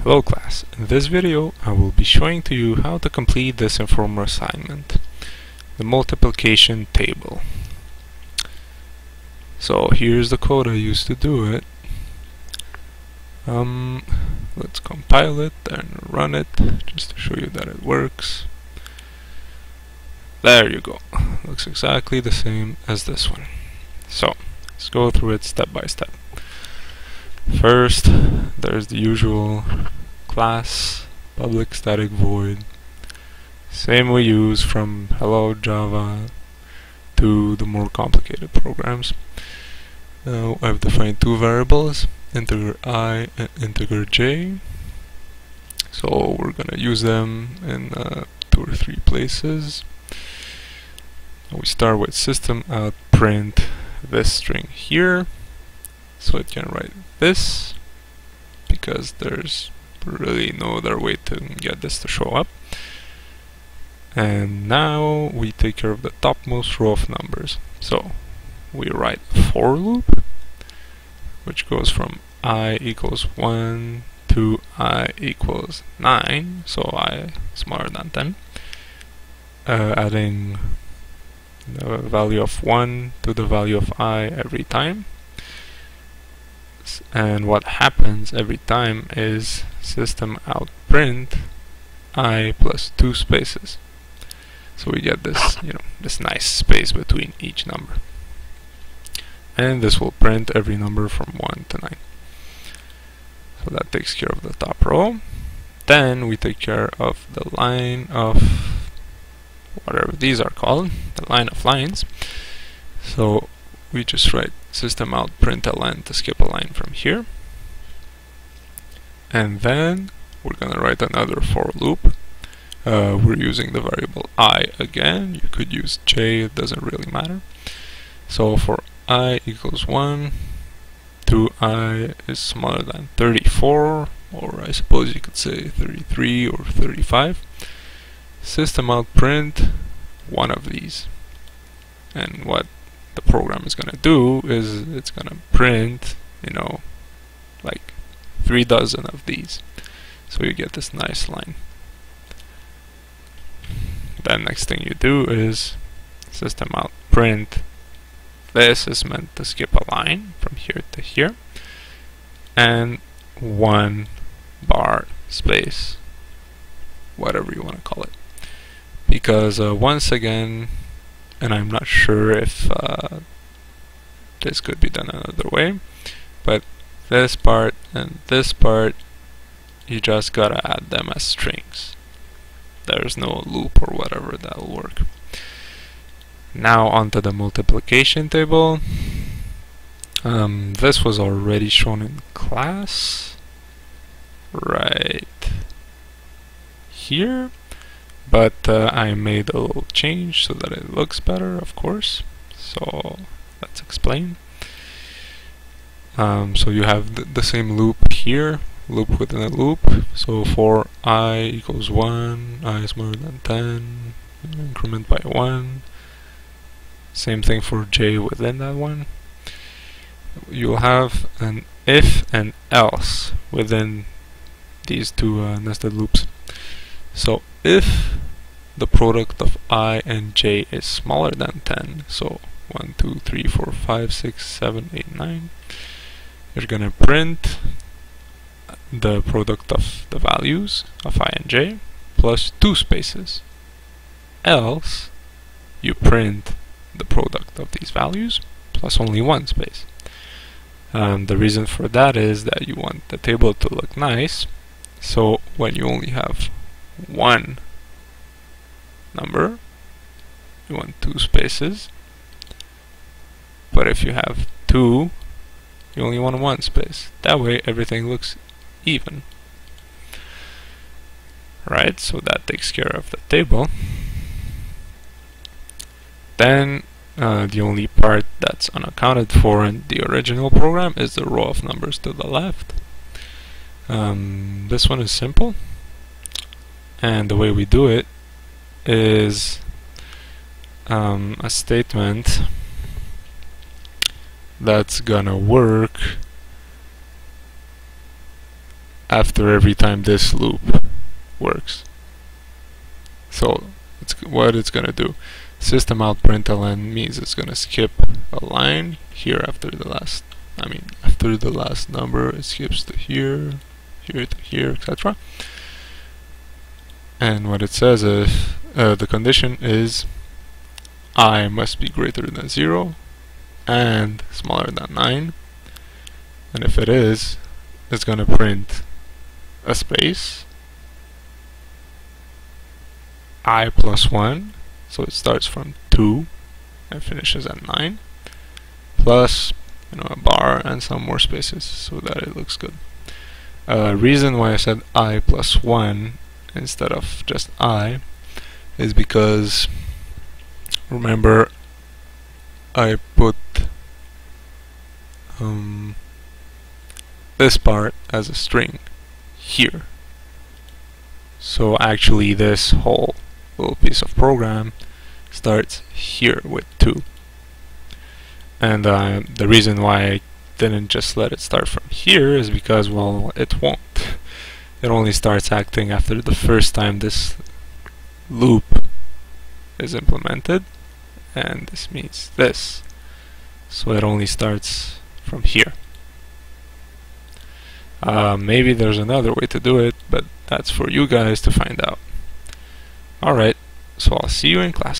Hello class, in this video I will be showing to you how to complete this informal assignment, the multiplication table. So here's the code I used to do it. Let's compile it and run it just to show you that it works. There you go, looks exactly the same as this one. So let's go through it step by step. First, there's the usual class public static void, same we use from Hello Java to the more complicated programs. Now I've defined two variables, integer I and integer j, so we're gonna use them in 2 or 3 places. We start with system out print this string here, so it can write this because there's really no other way to get this to show up. And now we take care of the topmost row of numbers. So we write a for loop which goes from I equals 1 to I equals 9, so I smaller than 10, adding the value of 1 to the value of I every time. And what happens every time is system out print I plus 2 spaces. So we get this, this nice space between each number. And this will print every number from 1 to 9. So that takes care of the top row. Then we take care of the line of whatever these are called, the line of lines. So we just write system out println to skip a line from here. And then we're gonna write another for loop. We're using the variable I again. You could use j, it doesn't really matter. So for I equals 1 to I is smaller than 34, or I suppose you could say 33 or 35, system out print one of these. And what the program is going to do is it's going to print, like 3 dozen of these. So you get this nice line. Then next thing you do is system out print. This is meant to skip a line from here to here, and 1 bar space, whatever you want to call it. Because once again, and I'm not sure if this could be done another way, but this part and this part, you just gotta add them as strings. There's no loop or whatever that will work. Now onto the multiplication table. This was already shown in class right here, but I made a little change so that it looks better, of course. So let's explain. So you have the same loop here, loop within a loop. So for I equals 1, I is smaller than 10, increment by 1. Same thing for j within that one. You'll have an if and else within these two nested loops. So if the product of I and j is smaller than 10, so 1, 2, 3, 4, 5, 6, 7, 8, 9, you're gonna print the product of the values of I and j plus 2 spaces. Else you print the product of these values plus only 1 space. The reason for that is that you want the table to look nice, so when you only have 1 number, you want 2 spaces, but if you have 2, you only want 1 space. That way everything looks even. Right, so that takes care of the table. Then the only part that's unaccounted for in the original program is the row of numbers to the left. This one is simple, and the way we do it is a statement that's gonna work after every time this loop works. So what it's gonna do. System out println means it's gonna skip a line here after the last. After the last number, it skips to here, here to here, etc. And what it says is the condition is I must be greater than 0 and smaller than 9. And if it is, it's gonna print a space I plus 1. So it starts from 2 and finishes at 9, plus a bar and some more spaces so that it looks good. Reason why I said I plus 1 instead of just I is because, remember, I put this part as a string here. So actually this whole little piece of program starts here with 2. And the reason why I didn't just let it start from here is because, well, it won't. It only starts acting after the first time this loop is implemented, and this means this. So it only starts from here. Maybe there's another way to do it, but that's for you guys to find out. Alright, so I'll see you in class.